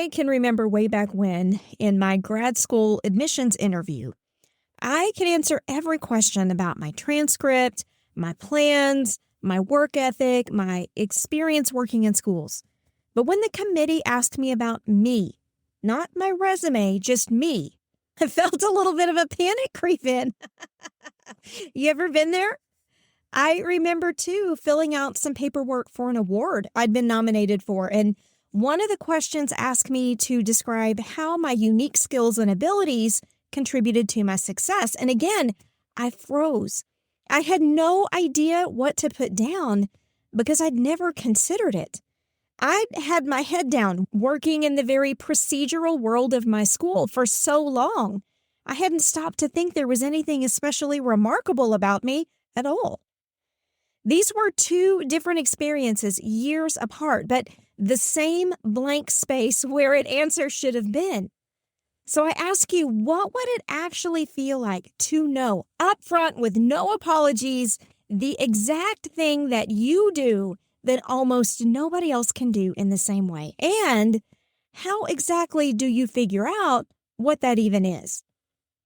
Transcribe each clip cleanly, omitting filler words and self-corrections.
I can remember way back when, in my grad school admissions interview, I could answer every question about my transcript, my plans, my work ethic, my experience working in schools. But when the committee asked me about me, not my resume, just me, I felt a little bit of a panic creep in. You ever been there? I remember, too, filling out some paperwork for an award I'd been nominated for, and one of the questions asked me to describe how my unique skills and abilities contributed to my success. And again, I froze. I had no idea what to put down because I'd never considered it. I'd had my head down working in the very procedural world of my school for so long. I hadn't stopped to think there was anything especially remarkable about me at all. These were two different experiences, years apart, but the same blank space where an answer should have been. So I ask you, what would it actually feel like to know upfront with no apologies the exact thing that you do that almost nobody else can do in the same way? And how exactly do you figure out what that even is?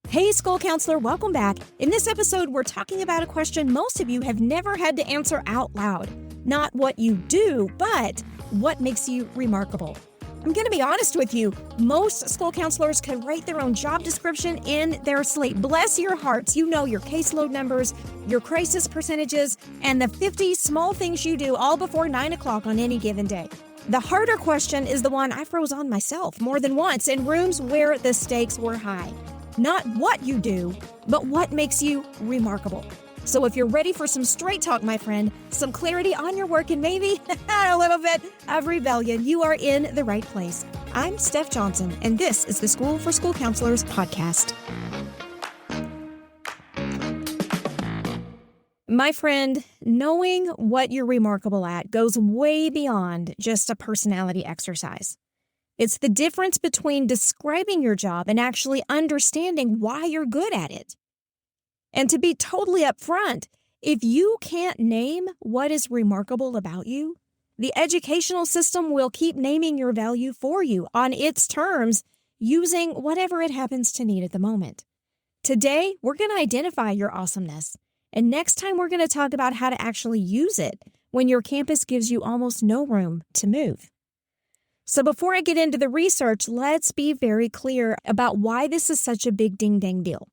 Hey, school counselor, welcome back. In this episode, we're talking about a question most of you have never had to answer out loud. Not what you do, but what makes you remarkable. I'm going to be honest with you. Most school counselors could write their own job description in their slate. Bless your hearts. You know your caseload numbers, your crisis percentages, and the 50 small things you do all before 9 o'clock on any given day. The harder question is the one I froze on myself more than once in rooms where the stakes were high. Not what you do, but what makes you remarkable. So if you're ready for some straight talk, my friend, some clarity on your work, and maybe a little bit of rebellion, you are in the right place. I'm Steph Johnson, and this is the School for School Counselors podcast. My friend, knowing what you're remarkable at goes way beyond just a personality exercise. It's the difference between describing your job and actually understanding why you're good at it. And to be totally upfront, if you can't name what is remarkable about you, the educational system will keep naming your value for you on its terms, using whatever it happens to need at the moment. Today, we're going to identify your awesomeness. And next time, we're going to talk about how to actually use it when your campus gives you almost no room to move. So before I get into the research, let's be very clear about why this is such a big ding-dang deal.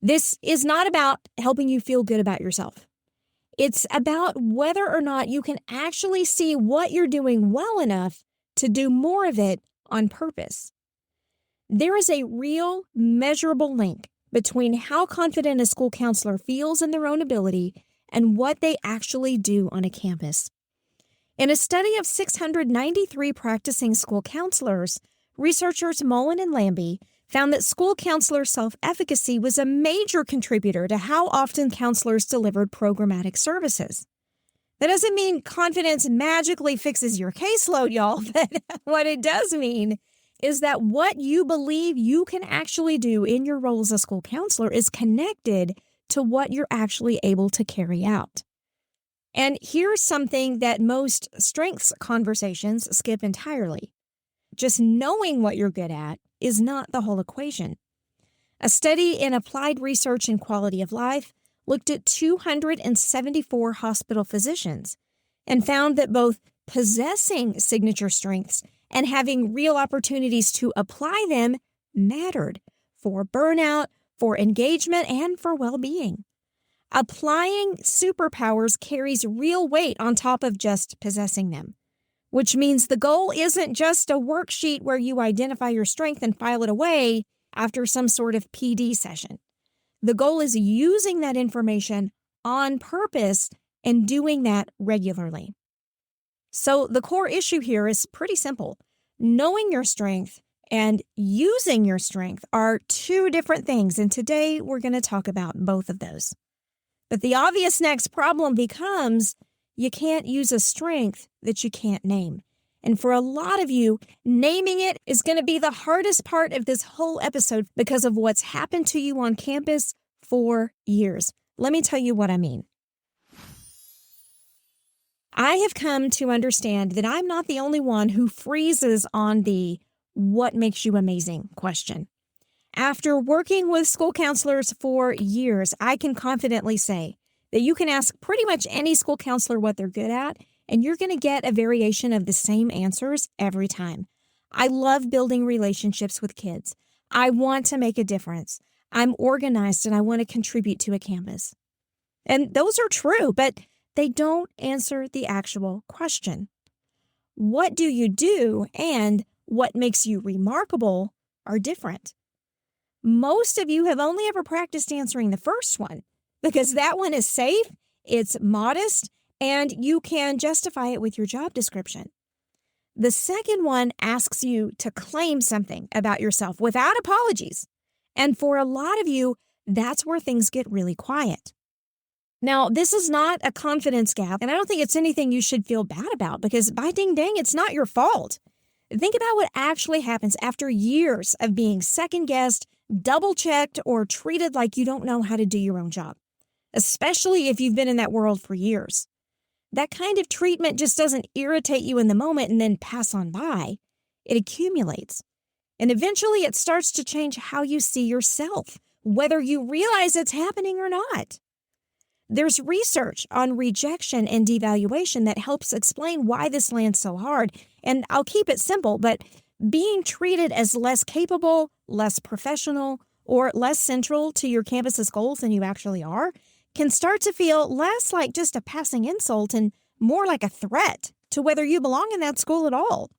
This is not about helping you feel good about yourself. It's about whether or not you can actually see what you're doing well enough to do more of it on purpose. There is a real, measurable link between how confident a school counselor feels in their own ability and what they actually do on a campus. In a study of 693 practicing school counselors, researchers Mullen and Lambie found that school counselor self-efficacy was a major contributor to how often counselors delivered programmatic services. That doesn't mean confidence magically fixes your caseload, y'all, but what it does mean is that what you believe you can actually do in your role as a school counselor is connected to what you're actually able to carry out. And here's something that most strengths conversations skip entirely. Just knowing what you're good at is not the whole equation. A study in Applied Research in Quality of Life looked at 274 hospital physicians and found that both possessing signature strengths and having real opportunities to apply them mattered for burnout, for engagement, and for well-being. Applying superpowers carries real weight on top of just possessing them, which means the goal isn't just a worksheet where you identify your strength and file it away after some sort of PD session. The goal is using that information on purpose and doing that regularly. So the core issue here is pretty simple. Knowing your strength and using your strength are two different things, and today we're going to talk about both of those. But the obvious next problem becomes you can't use a strength that you can't name. And for a lot of you, naming it is going to be the hardest part of this whole episode because of what's happened to you on campus for years. Let me tell you what I mean. I have come to understand that I'm not the only one who freezes on the what makes you amazing question. After working with school counselors for years, I can confidently say that you can ask pretty much any school counselor what they're good at, and you're going to get a variation of the same answers every time. I love building relationships with kids. I want to make a difference. I'm organized and I want to contribute to a campus. And those are true, but they don't answer the actual question. What do you do and what makes you remarkable are different. Most of you have only ever practiced answering the first one because that one is safe, it's modest, and you can justify it with your job description. The second one asks you to claim something about yourself without apologies. And for a lot of you, that's where things get really quiet. Now, this is not a confidence gap, and I don't think it's anything you should feel bad about because by ding dang, it's not your fault. Think about what actually happens after years of being second-guessed, double-checked, or treated like you don't know how to do your own job, especially if you've been in that world for years. That kind of treatment just doesn't irritate you in the moment and then pass on by. It accumulates. And eventually it starts to change how you see yourself, whether you realize it's happening or not. There's research on rejection and devaluation that helps explain why this lands so hard. And I'll keep it simple, but being treated as less capable, less professional, or less central to your campus's goals than you actually are can start to feel less like just a passing insult and more like a threat to whether you belong in that school at all.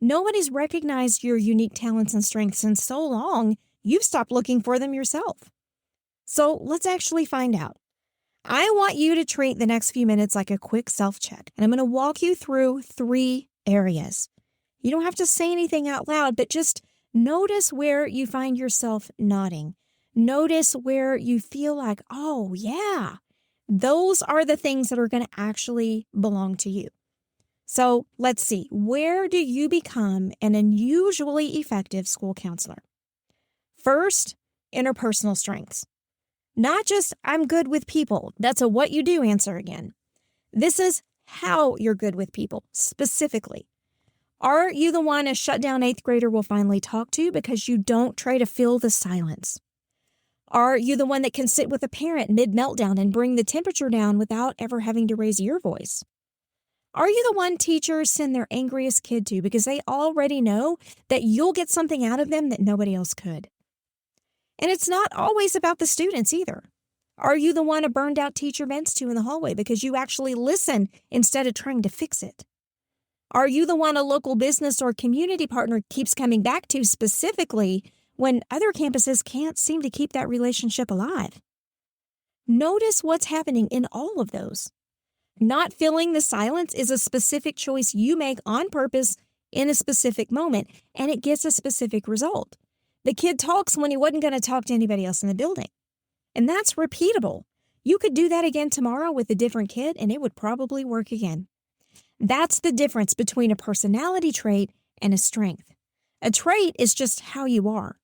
Nobody's recognized your unique talents and strengths in so long, you've stopped looking for them yourself. So let's actually find out. I want you to treat the next few minutes like a quick self-check, and I'm going to walk you through 3 areas. You don't have to say anything out loud, but just notice where you find yourself nodding. Notice where you feel like, oh, yeah, those are the things that are going to actually belong to you. So let's see, where do you become an unusually effective school counselor? First, interpersonal strengths. Not just, I'm good with people. That's a what you do answer again. This is how you're good with people, specifically. Are you the one a shutdown 8th grader will finally talk to because you don't try to fill the silence? Are you the one that can sit with a parent mid-meltdown and bring the temperature down without ever having to raise your voice? Are you the one teachers send their angriest kid to because they already know that you'll get something out of them that nobody else could? And it's not always about the students either. Are you the one a burned out teacher vents to in the hallway because you actually listen instead of trying to fix it? Are you the one a local business or community partner keeps coming back to specifically when other campuses can't seem to keep that relationship alive? Notice what's happening in all of those. Not filling the silence is a specific choice you make on purpose in a specific moment, and it gets a specific result. The kid talks when he wasn't going to talk to anybody else in the building. And that's repeatable. You could do that again tomorrow with a different kid, and it would probably work again. That's the difference between a personality trait and a strength. A trait is just how you are.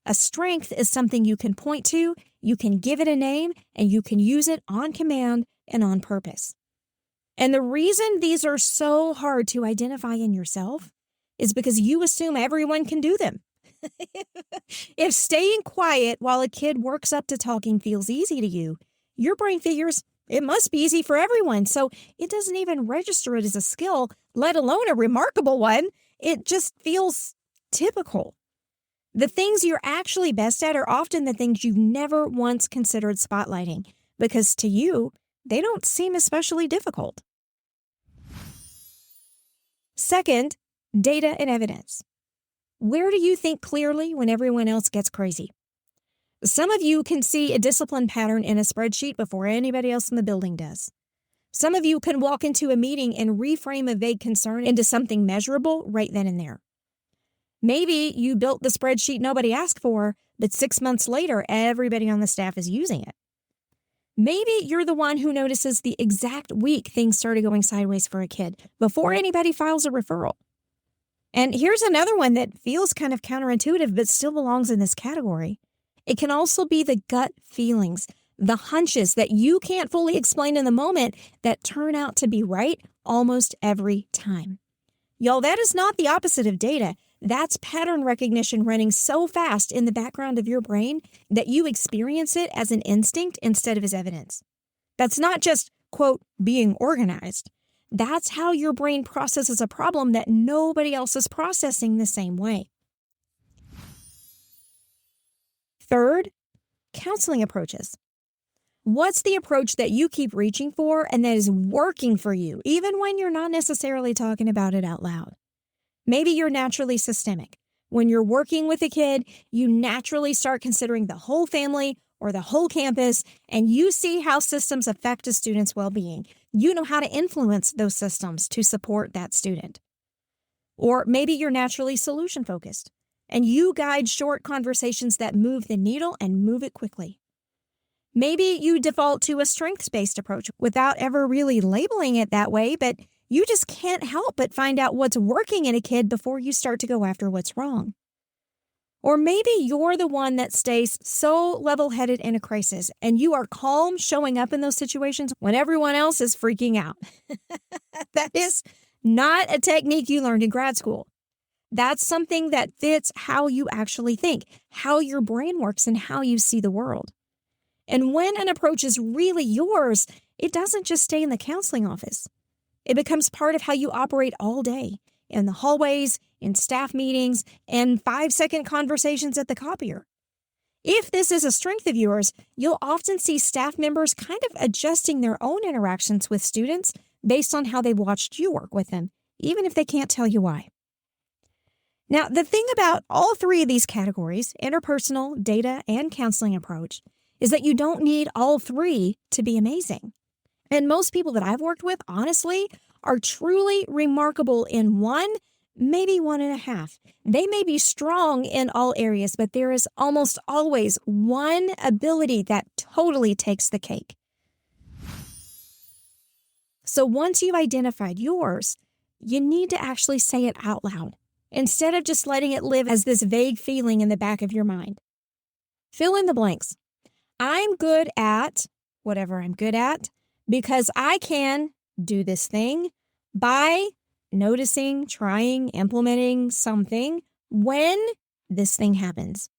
A strength is something you can point to, you can give it a name, and you can use it on command and on purpose. And the reason these are so hard to identify in yourself is because you assume everyone can do them. If staying quiet while a kid works up to talking feels easy to you, your brain figures it must be easy for everyone, so it doesn't even register it as a skill, let alone a remarkable one. It just feels typical. The things you're actually best at are often the things you've never once considered spotlighting, because to you, they don't seem especially difficult. Second, data and evidence. Where do you think clearly when everyone else gets crazy? Some of you can see a discipline pattern in a spreadsheet before anybody else in the building does. Some of you can walk into a meeting and reframe a vague concern into something measurable right then and there. Maybe you built the spreadsheet nobody asked for, but 6 months later, everybody on the staff is using it. Maybe you're the one who notices the exact week things started going sideways for a kid before anybody files a referral. And here's another one that feels kind of counterintuitive, but still belongs in this category. It can also be the gut feelings, the hunches that you can't fully explain in the moment that turn out to be right almost every time. Y'all, that is not the opposite of data. That's pattern recognition running so fast in the background of your brain that you experience it as an instinct instead of as evidence. That's not just, quote, being organized. That's how your brain processes a problem that nobody else is processing the same way. Third, counseling approaches. What's the approach that you keep reaching for and that is working for you, even when you're not necessarily talking about it out loud? Maybe you're naturally systemic. When you're working with a kid, you naturally start considering the whole family or the whole campus, and you see how systems affect a student's well-being. You know how to influence those systems to support that student. Or maybe you're naturally solution-focused, and you guide short conversations that move the needle and move it quickly. Maybe you default to a strengths-based approach without ever really labeling it that way, but you just can't help but find out what's working in a kid before you start to go after what's wrong. Or maybe you're the one that stays so level-headed in a crisis and you are calm showing up in those situations when everyone else is freaking out. That is not a technique you learned in grad school. That's something that fits how you actually think, how your brain works, and how you see the world. And when an approach is really yours, it doesn't just stay in the counseling office. It becomes part of how you operate all day, in the hallways, in staff meetings, and 5-second conversations at the copier. If this is a strength of yours, you'll often see staff members kind of adjusting their own interactions with students based on how they've watched you work with them, even if they can't tell you why. Now, the thing about all three of these categories, interpersonal, data, and counseling approach, is that you don't need all three to be amazing. And most people that I've worked with, honestly, are truly remarkable in one, maybe 1.5. They may be strong in all areas, but there is almost always one ability that totally takes the cake. So once you've identified yours, you need to actually say it out loud, instead of just letting it live as this vague feeling in the back of your mind. Fill in the blanks. I'm good at whatever I'm good at because I can do this thing by noticing, trying, implementing something when this thing happens.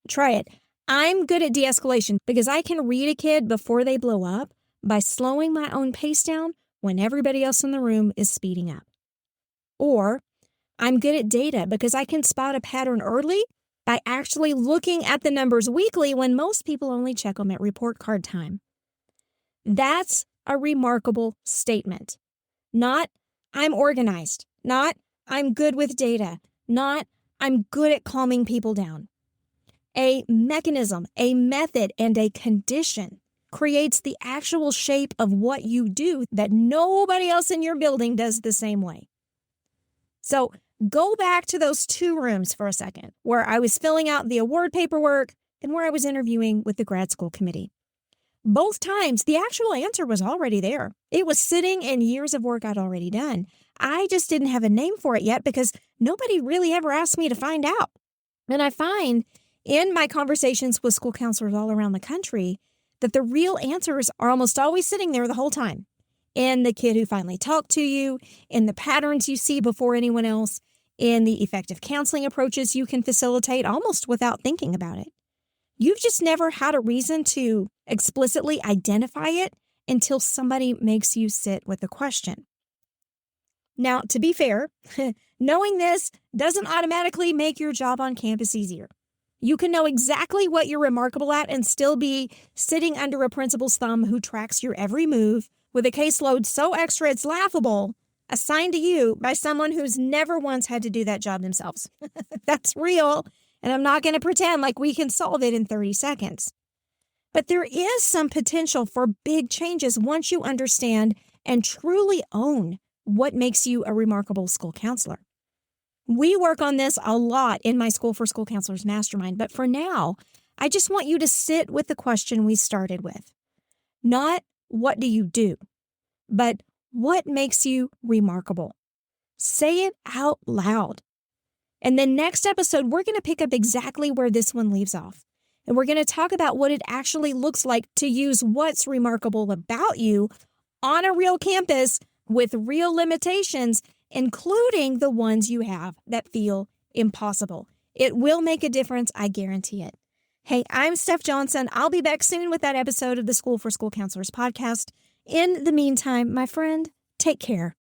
Try it. I'm good at de-escalation because I can read a kid before they blow up by slowing my own pace down when everybody else in the room is speeding up. Or I'm good at data because I can spot a pattern early by actually looking at the numbers weekly when most people only check them at report card time. That's a remarkable statement. Not, I'm organized. Not, I'm good with data. Not, I'm good at calming people down. A mechanism, a method, and a condition creates the actual shape of what you do that nobody else in your building does the same way. So go back to those 2 rooms for a second, where I was filling out the award paperwork and where I was interviewing with the grad school committee. Both times, the actual answer was already there. It was sitting in years of work I'd already done. I just didn't have a name for it yet because nobody really ever asked me to find out. And I find in my conversations with school counselors all around the country that the real answers are almost always sitting there the whole time. In the kid who finally talked to you, in the patterns you see before anyone else, in the effective counseling approaches you can facilitate almost without thinking about it. You've just never had a reason to explicitly identify it until somebody makes you sit with the question. Now, to be fair, knowing this doesn't automatically make your job on campus easier. You can know exactly what you're remarkable at and still be sitting under a principal's thumb who tracks your every move with a caseload so extra it's laughable, assigned to you by someone who's never once had to do that job themselves. That's real, and I'm not going to pretend like we can solve it in 30 seconds. But there is some potential for big changes once you understand and truly own what makes you a remarkable school counselor. We work on this a lot in my School for School Counselors Mastermind, but for now, I just want you to sit with the question we started with. Not what do you do, but what makes you remarkable? Say it out loud. And then next episode, we're going to pick up exactly where this one leaves off. And we're going to talk about what it actually looks like to use what's remarkable about you on a real campus with real limitations including the ones you have that feel impossible. It will make a difference. I guarantee it. Hey, I'm Steph Johnson. I'll be back soon with that episode of the School for School Counselors podcast. In the meantime, my friend, take care.